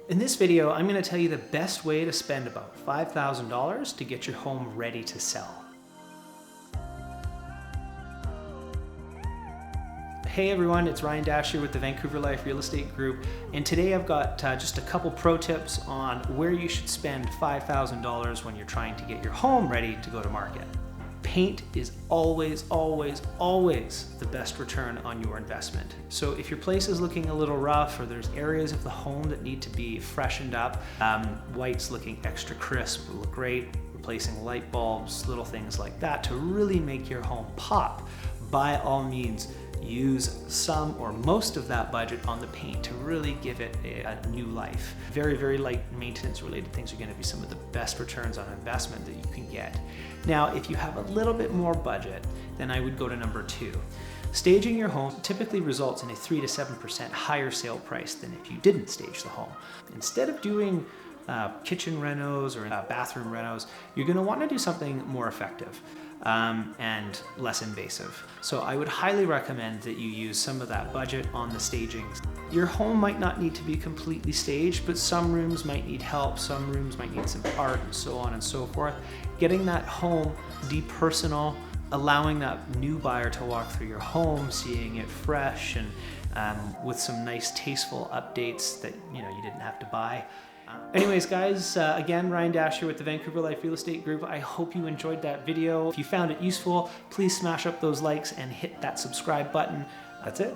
In this video, I'm going to tell you the best way to spend about $5,000 to get your home ready to sell. Hey everyone, it's Ryan Dasher with the Vancouver Life Real Estate Group, and today I've got just a couple pro tips on where you should spend $5,000 when you're trying to get your home ready to go to market. Paint is always the best return on your investment. So if your place is looking a little rough or there's areas of the home that need to be freshened up, white's looking extra crisp will look great, replacing light bulbs, little things like that to really make your home pop. By all means, use some or most of that budget on the paint to really give it a new life. Very light maintenance related things are going to be some of the best returns on investment that you can get. Now, if you have a little bit more budget, then I would go to number 2. Staging your home typically results in a 3 to 7% higher sale price than if you didn't stage the home. Instead of doing kitchen renos or bathroom renos, you're going to want to do something more effective and less invasive. So I would highly recommend that you use some of that budget on the staging. Your home might not need to be completely staged, but some rooms might need help, some rooms might need some art, and so on and so forth. Getting that home depersonal, allowing that new buyer to walk through your home, seeing it fresh and with some nice tasteful updates that you didn't have to buy. Anyways guys, again, Ryan Dasher with the Vancouver Life Real Estate Group. I hope you enjoyed that video. If you found it useful, please smash up those likes and hit that subscribe button. That's it.